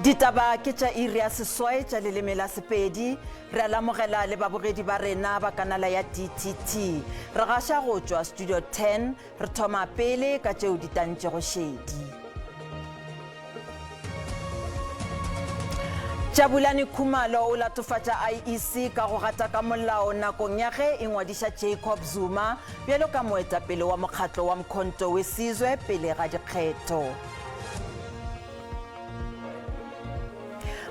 Ditaba ke tša iri ya seswai tša leleme la Sepedi. Re a lamogela le babogedi ba rena ba kanala ya DTT. Re gaša go tšwa Studio 10. Re thoma pele ka tšeo di tantšego šedi. Jabulani Khumalo o latofatša IEC ka go gata ka molao nakong ya ge e ngwadiša Jacob Zuma bjalo ka moetapele wa mokgatlo wa Mkhonto we Sizwe pele ga dikgetho.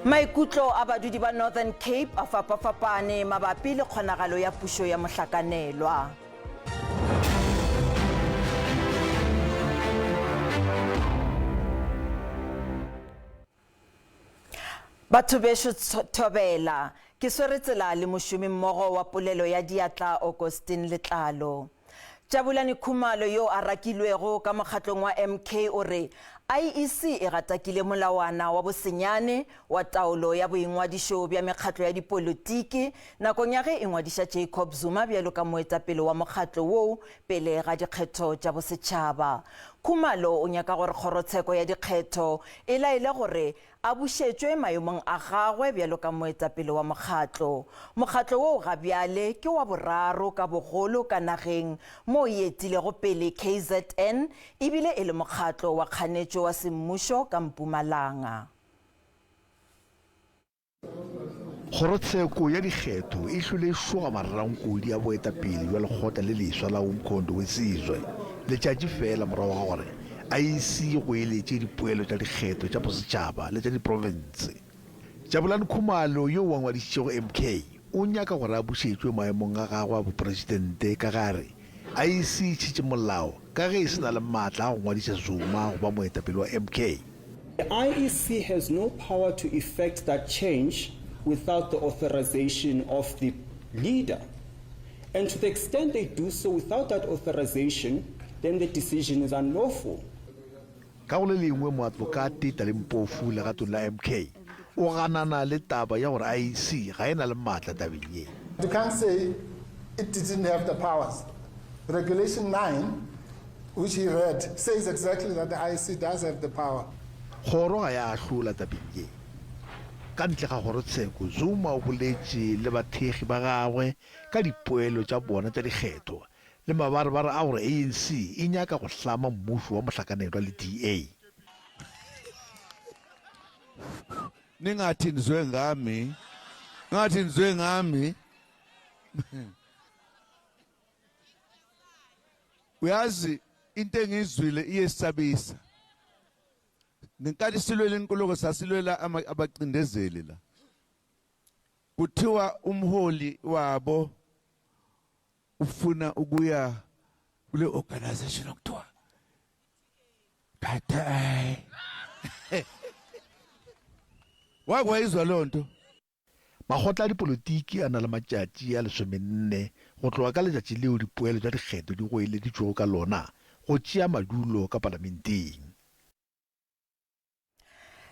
Maikutlo a badudi ba Northern Cape a fapafapane mabapi le kgonagalo ya pušo ya mohlakanelwa. Batho besho thobela ke sweretsela le mošomi mmogo wa polelo ya diatla Augustine Letlalo. Jabulani Khumalo yo a rakilwego ka mokgatlong wa MK o re IEC e gatakile molawana wa bosenyane wa taolo ya boingwadišo bja mekgatlo ya dipolotiki nakong ya ge e ngwadiša Jacob Zuma bjalo ka moetapele wa mokgatlo woo pele ga dikgetho tša bosetšhaba. Khumalo o nyaka gore kgorotsheko ya dikgetho e laele gore a bušetšwe maemong a gagwe bjalo ka moetapele wa mokgatlo. Mokgatlo woo gabjale ke wa boraro ka bogolo ka nageng mo e etilego pele KZN ebile e le mokgatlo wa kganetšo wa semmušo ka Mpumalanga. Kgorotsheko ya dikgetho e hlole šoga mararankodi ya boetapele bja lekgotla le leswa la Mkhonto we Sizwe letšatši fela morago ga gore IEC go eletše dipoelo tša dikgetho tša bosetšhaba le tša diprovinse. Jabulani Khumalo yo wa ngwadišitšego MK o nyaka gore a bušetšwe maemong a gagwe a bopresidente ka gare IEC e tšhitše molao ka ge e se na le maatla a go ngwadiša Zuma go ba moetapele wa MK. The IEC has no power to effect that change without the authorization of the leader. And to the extent they do so without that authorization, then the decision is unlawful. Ka go le lengwe moadvokate Talimpofu legatong la MK o ganana le taba ya gore IEC ga e na le maatla tabeng ye. You can't say it didn't have the powers. Regulation 9, which he read, says exactly that the IEC does have the power. Kgoro ga ya hlola tabeng ye. Ka ntle ga kgorotsheko Zuma o boletše le bathegi ba gagwe ka dipoelo tša bona tša dikgetho le mabarebare a gore ANC e nyaka go hlama mmušo wa mohlakanelwa le DA. Ningathi nizwe ngami uyazi into engizwile iyesabisa nenkathi silwela inkulumo sasilwela abacindezeli la kuthiwa umholi wabo ufuna ukuya kule organization okuthiwa Patay wakwayizwa lonto. Magotla a dipolotiki a na le matšatši a 14 go tloga ka letšatši leo dipoelo tša dikgetho di go eleditšwego ka lona go tšea madulo ka palamenteng.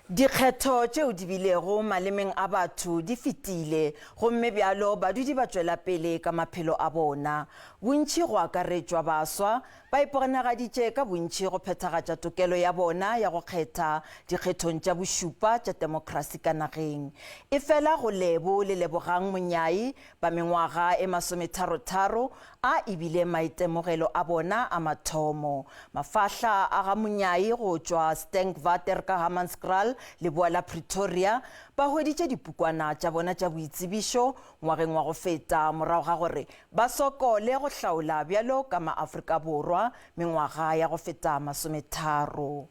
Dikgetho tšeo di bilego malemeng a batho di fetile gomme bjalo badudi ba tšwela pele ka maphelo a bona. Bontši go akaretšwa baswa ba iponagaditše ka bontši go phethagatša tokelo ya bona ya go kgetha dikgethong tša bošupa tša demokrasi ka nageng. E fela go Lebo le Lebogang Monyai ba mengwaga e 33 a ebile maitemogelo a bona a mathomo. Mafahla a ga Monyai go tšwa Stenkwater ka Hammanskraal le bua la Pretoria ba hweditše dipukwana tša bona tša boitsebišo ngwageng wa go feta morago ga gore ba sokole go hlaola bjalo ka maAfrika Borwa mengwaga ya go feta 30.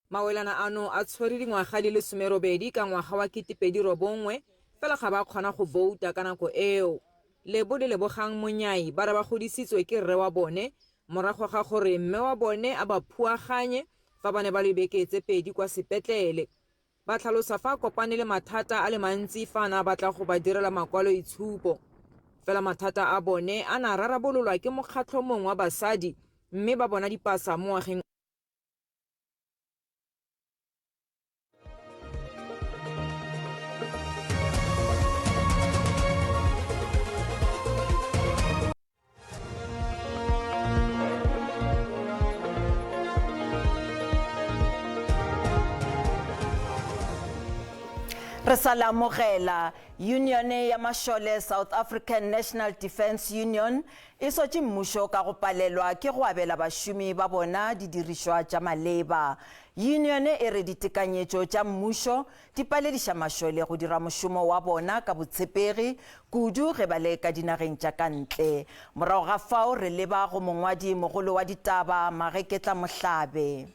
Mawelana ano a tshwere dingwaga di le 18 ka ngwaga wa 2009 fela ga ba kgona go vouta ka nako eo. Lebo le Lebogang Monyai ba re ba godisitswe ke rre wa bone morago ga gore mme wa bone a ba phuaganye fa ba ne ba le beketse pedi kwa sepetlele. Ba tlhalosa fa kopane le mathata a le mantsi fa na batla go ba direla makwalo itshupo. Fela mathata a bone a na rarabololwa ke mokgatlho mongwe wa basadi mme ba bona dipasa mo ngwageng. Re sa lamogela Union ya Mashole South African National Defence Union e sotse mmušo ka go palelwa ke go abela bašomi ba bona didirišwa tša maleba. Union e re ditekanyetšo tša mmušo di palediša Mashole go dira mošomo wa bona ka botshepegi kudu ge ba le ka dinageng tša kantle. Morago ga fao re leba go mongwadi mogolo wa ditaba Mageketla Mohlabe.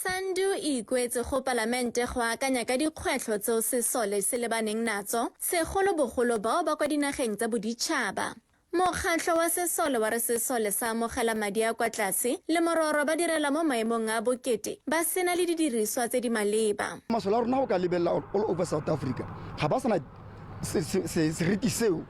Sandu e ikwetse go palamente go akanya ka dikgwetlho tseo sesole se lebaneng natso segolobogolo bao ba kwa dinageng tsa boditšhaba. Mokgatlho wa sesole wa re sesole sa amogela madi a kwa tlase le mororo ba direla mo maemong a bokete ba sena le didiriswa tse di maleba. Masole a rona go ka lebelela all over South Africa ga ba sana seriti seo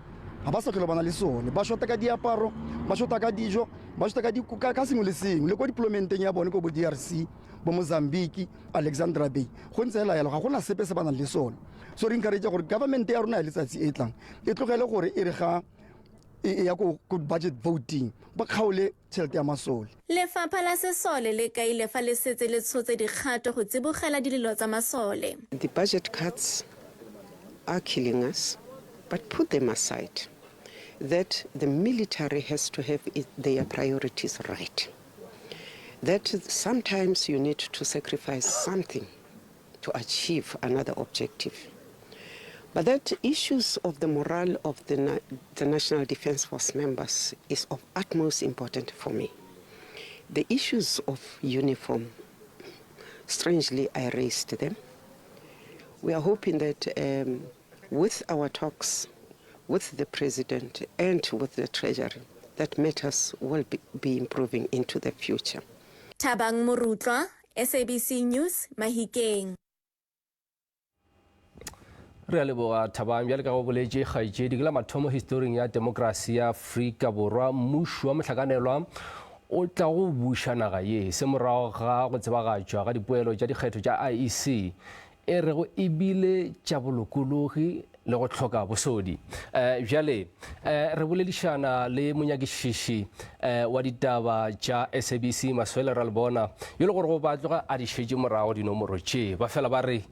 ga ba sa tlhole bana le sone ba shota ka diaparo ba shota ka dijo ba shota ka sengwe le sengwe le kwa diplomenteng ya bone ko bo DRC bo Mozambique Alexandra Bay go ntse hela yalo ga gona sepe se bana le sone so re encourage gore government ya rona ya letsatsi e tlang e tlogele gore e re ga ya go budget voting ba kgaole tšhelete ya masole. Lefapha la sesole le kaile fa le setse le tshotse dikgato go tsibogela dilelo tsa masole. The budget cuts are killing us, but put them aside. That the military has to have their priorities right. That sometimes you need to sacrifice something to achieve another objective. But that issues of the morale of the National Defence Force members is of utmost importance for me. The issues of uniform, strangely, I raised them. We are hoping that with our talks with the President and with the Treasury, that matters will be improving into the future. Tabang Morutlwa, SABC News, Mahikeng. Re a leboga Thabang bjale ka go boletše kgaetšedi ke la mathomo historing ya demokrasi ya Afrika Borwa mmušo wa mohlakanelwa o tla go buša naga ye se morago ga go tsebagatšwa ga dipoelo tša dikgetho tša IEC e rego e bile tša bolokologi le go hloka bosodi. Bjale re boledišana le monyakišiši wa ditaba tša SABC Maswele ra le bona yo le gore go batloga a di šetše morago dinomoro tše ba fela ba re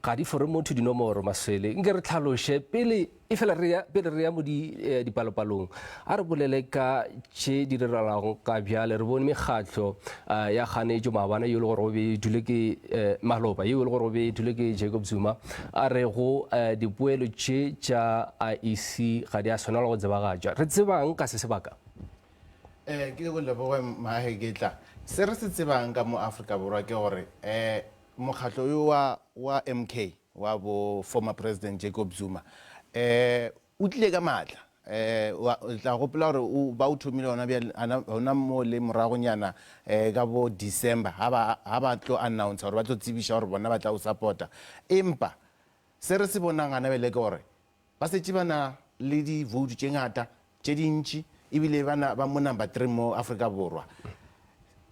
ga di fore motho dinomoro Maswele nke re tlhaloše pele e fela pele re ya mo dipalopalong a re bolele ka tše di direlago ka bjale re bone mekgatlo ya kganetšo maabane yo le gore go be dule ke Maloba yo le gore go be dule ke Jacob Zuma a re go dipoelo tše tša IEC ga di a tshwanela go tsebagatšwa re tsebang ka se sebaka ke go leboge Maheketla se re se tsebang ka mo Afrika Borwa ke gore mokgatlo yo wa MK wa bo former president Jacob Zuma o tlile ka matla tla gopola gore ba o thomile ona mo le moragonyana ka bo December ha ba tlo announce gore ba tlo tsebiša gore bona ba tla o supporta empa se re se bonang ana bele ke gore ba setse bana le di vote tše ngata tše dintši ebile bana ba mo number 3 mo Afrika Borwa.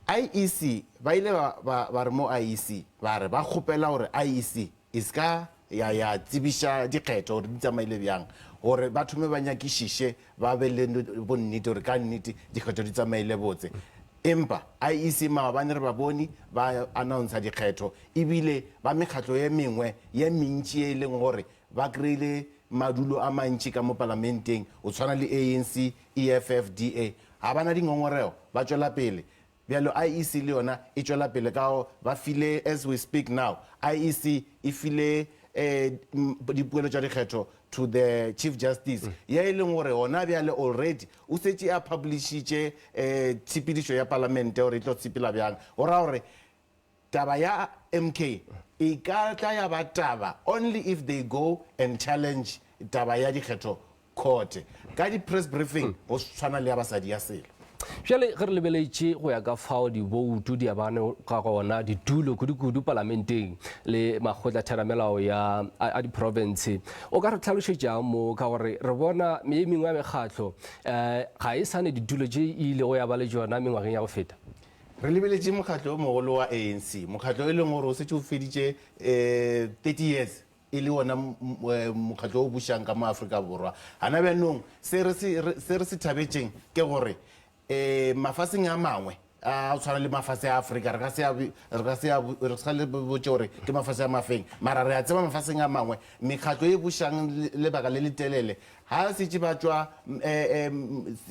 IEC ba ile ba re mo IEC ba re ba kgopela gore IEC e ska ya tsebiša dikgetho gore di tsamaile bjang gore ba thome ba nyakišiše ba be le bonnete gore ka nnete dikgetho di tsamaile botse empa IEC maabane re ba bone ba announce dikgetho ebile ba mekgatlo ye mengwe ye mentši e leng gore ba kry-ile madulo a mantši ka mo parlamenteng o tshwana le ANC EFF DA ga bana dingongorego ba tšwela pele bjalo IEC le yona e tšwela pele ka ba file as we speak now IEC e file dipoelo tša dikgetho to the Chief Justice ye e leng gore ona bjale already o setse a publishitše tshepedišo ya parlamente gore e tlo tshepela bjang go ra gore taba ya MK e ka tla ya ba taba only if they go and challenge taba ya dikgetho court ka di-press briefing go tshwana le ya basadi ya selo. Bjale ge re lebeletše go ya ka fao diboutu di abane ka gona ditulo kudu parlamenteng le makgotla theramelao a diprovince o ka re tlhalošetšang mo ka gore re bona ye mengwe ya mekgatlo ga e sane ditulo tše ile go ya ba le tšona mengwageng ya go feta re lebeletše mokgatlo o mogolo wa ANC mokgatlo e leng gore o setse o feditše 30 years e le ona mokgatlo o bušang ka mo Afrika Borwa hana bjanong se re se thabetšeng ke gore mafaseng a mangwe a tshwana le mafase a Afrika re ka se le botse gore ke mafase a mafeng mara re a tseba mafaseng a mangwe mekgatlo e bušang lebaka le letelele ha se tse ba tswa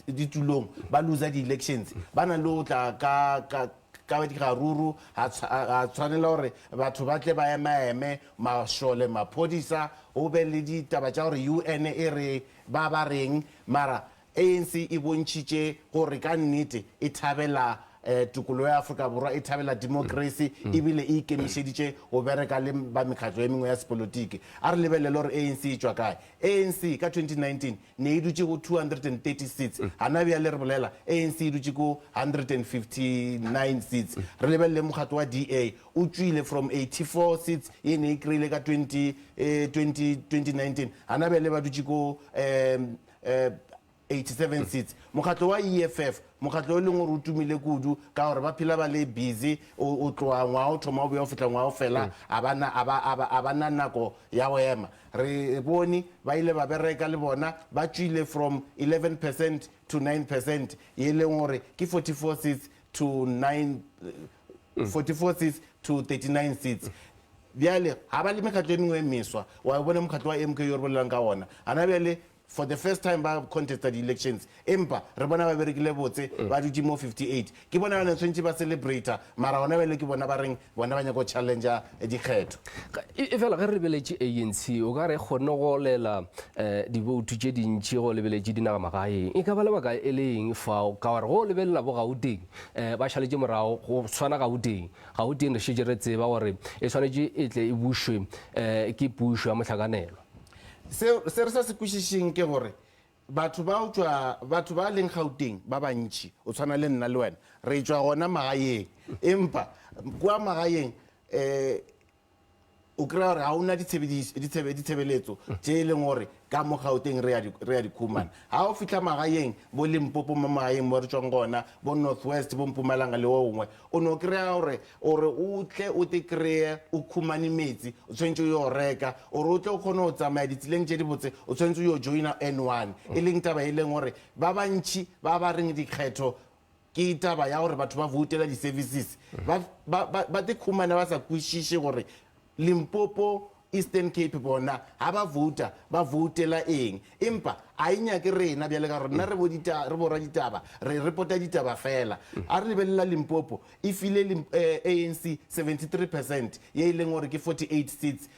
ditulong ba loser di-elections ba na le o tla ka digaruru a tshwanela gore batho ba tle ba emaeme mašole maphodisa o be le ditaba tša gore UN e re ba reng mara ANC e bontšhitše gore ka nnete e thabela tukolo ya Afrika Borwa e thabela democracy ebile e ikemišeditše go bereka le ba mekgatlo e mengwe ya sepolotiki a re lebelele gore ANC e tšwa kae ANC ka 2019 ne e dutše go 230 seats hana bjale re bolela ANC e dutše go 159 seats re lebelele mokgatlo wa DA o tswile from 84 seats e ne e kry-ile ka 2019 hana bjale ba dutše go 87 seats mokgatlo wa EFF mokgatlo o leng gore o tumile kudu ka gore ba phela ba le busy o tloa ngwao thoma o be o fetla ngwao fela a bana nako ya go ema re bone ba ile ba bereka le bona ba tswile from 11% to 9% e leng gore ke 44 seats to 39 seats bjale ha ba le mekgatlo e mengwe e meswa wa bona mokgatlo wa MK yo re bolelang ka ona ana bjale for the first time ba contested elections empa re bona ba berekile botse ba dutse mo 58 ke bona bana tshwantse ba celebrate mara ona bele ke bona ba reng bona ba nyako challenger dikgetho e fela ge re beletše ANC o ka re kgonne go lela diboutu tše dintši go lebeletše dinaga magaeng e ka ba lebaka e leng fao ka gore go lebelela bo Gauteng ba šaletše morago go tshwana Gauteng re šetše re tseba gore e tshwanetše e tle e bušwe ke pušo ya mohlakanelwa se re sa se kwešišeng ke gore batho ba leng Gauteng ba bantši o tshwana le nna le wena re tswa gona magaeng empa kwa magaeng o kry-a gore ga o na ditshebeletso tše e leng gore ka mo Gauteng re ya di khumana ga o fitlha magaeng bo Limpopo mo magaeng mo re tswang gona bo North West bo Mpumalanga le o ngwe o ne o kry-a gore o tle o te kry-e o khumane metsi o tshwanetse o yo reka ore o tle o kgone go tsamaya ditseleng tše di botse o tshwanetse o yo joina N1 e leng taba e leng gore ba bantši ba reng dikgetho ke taba ya gore batho ba voutela di-services ba te khumana ba sa kwešiše gore Limpopo Eastern Cape bona ha ba voutela eng empa a inyake rena bjale ka rona re borra ditaba re reporta ditaba fela a re lebelela Limpopo e file ANC 73% ye e leng gore ke 48 seats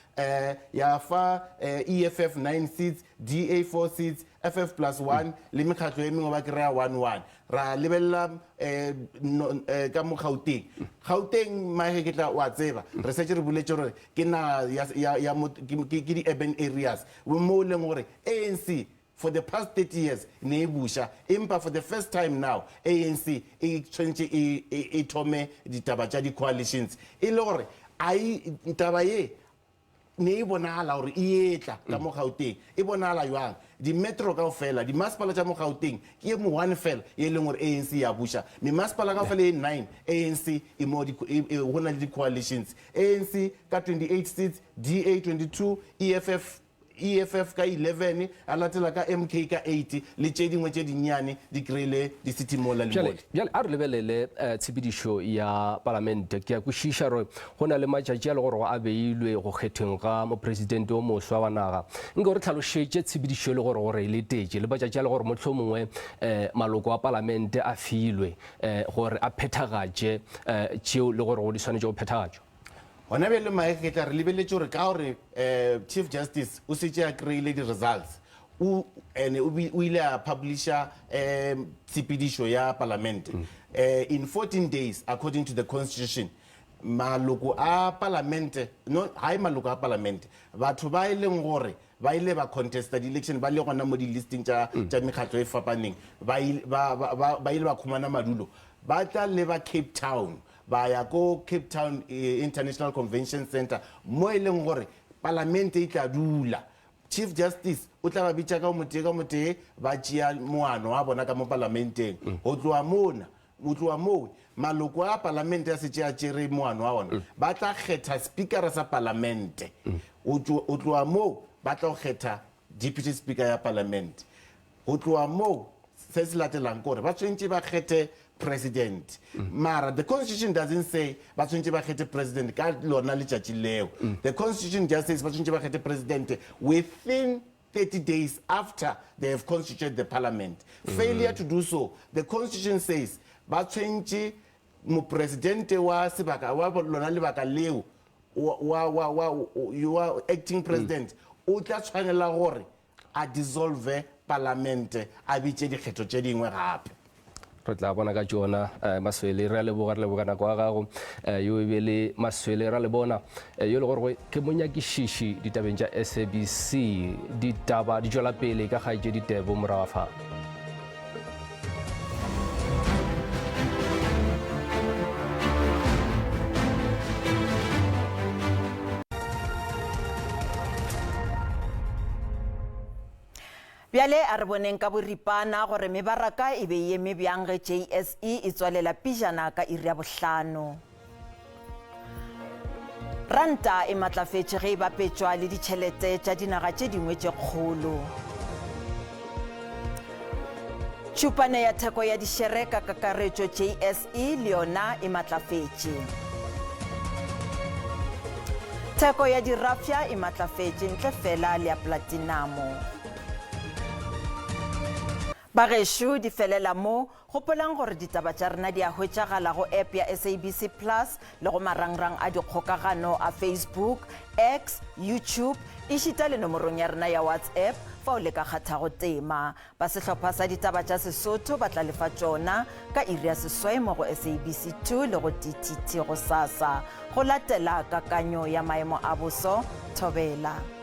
ya fa EFF 9 seats DA 4 seats FF plus 1 le mekgatlo e mengwe ba kry-a 1-1 ra lebelela ka mo Gauteng maege ke tla wa tseba re setse re boletse gore ke na ke di-urban areas mo leng gore ANC for the past 30 years ne e buša empa for the first time now ANC e tshwanetse e thome ditaba tša di-coalitions e le gore taba ye ne e bonagala gore e etla ka mo Gauteng e bonagala jwang di-metro kao fela di-masepala tša mo Gauteng ke e mo one fela e leng gore ANC ya buša memasepala kao fela e 9 ANC go na le di-coalitions ANC ka 28 seats DA 22 EFF ka 11 a latela ka MK ka 8 le tše dingwe tše dinnyane di kry-ile di-city mola le mole bjale a re lebelele tshepedišo ya palamente ke ya kwešiša gore go na le matšatši a le gore go a beilwe go kgetheng ga mopresidente o moswa wa naga nke gore tlhalošetše tshepedišo le gore gore e letetše le matšatši a le gore motlho mongwe maloko a palamente a filwe gore a phethagatše tšeo le gore go di swanetše go phethagatšwa gona bjale maege ke tla re lebeletse gore ka gore Chief Justice o setse a kry-ile di-results o ile a publisha tshepedišo ya palamente in 14 days according to the constitution maloko a palamente ga e maloko a palamente batho ba e leng gore ba ile ba contesta di-election ba le gona mo di-listing tša mekgatlo e fapaneng ba ile ba khumana madulo ba tla leba Cape Town ba ya ko Cape Town International Convention Center mo e leng gore palamente e tla dula Chief Justice o tla ba bitša ka motee ba tšea moano wa bona ka mo parlamenteng go tloa mona o tloa moo maloko a palamente ya setse a tšere moano wa ona ba tla kgetha speakera sa palamente o tloa moo ba tla go kgetha deputy speaker ya palamente o tloa moo se se latelang kore ba tshwentse ba kgethe president mara the constitution doesn't say ba tshwentse ba kgethe president ka lona letšatši leo the constitution just says ba tshwentse ba kgethe president within 30 days after they have constituted the parliament. Failure to do so, the constitution says ba tshwentse mo presidente wa sebaka wa lona lebaka leo you are acting president o tla tshwanela gore a dissolve parliament a bitse dikgetho tše dingwe gape. re tla bona ka tsona Maswele re le bogana kwa gago yo be le Maswele ra le bona yo le gore ke monyakišiši ditabeng tša SABC ditaba di tšwela pele ka gae tše ditebo morago fa Bjale a re boneng ka boripana gore mebaraka e be ye mebjang ge JSE e tswalela pijana ka iri ya bohlano. Ranta e matlafetše ge e bapetšwa le ditšhelete tša dinaga tše dingwe tše kgolo. Tšhupane ya theko ya dišere ka kakaretšo JSE le yona e matlafetše. Theko ya dirafia e matlafetše ntle fela le ya platinamo. Bagešo di felela mo gopolang gore ditaba tša rena di a hwetšagala go app ya SABC Plus le go marangrang a dikgokagano a Facebook, X, YouTube e šita le nomorong ya rena ya WhatsApp fa o le ka kgathago tema ba sehlopha sa ditaba tša Sesotho ba tla lefa tšona ka iri ya seswai mo go SABC 2 le go DTT go sasa go latela kakanyo ya maemo a boso Thobela.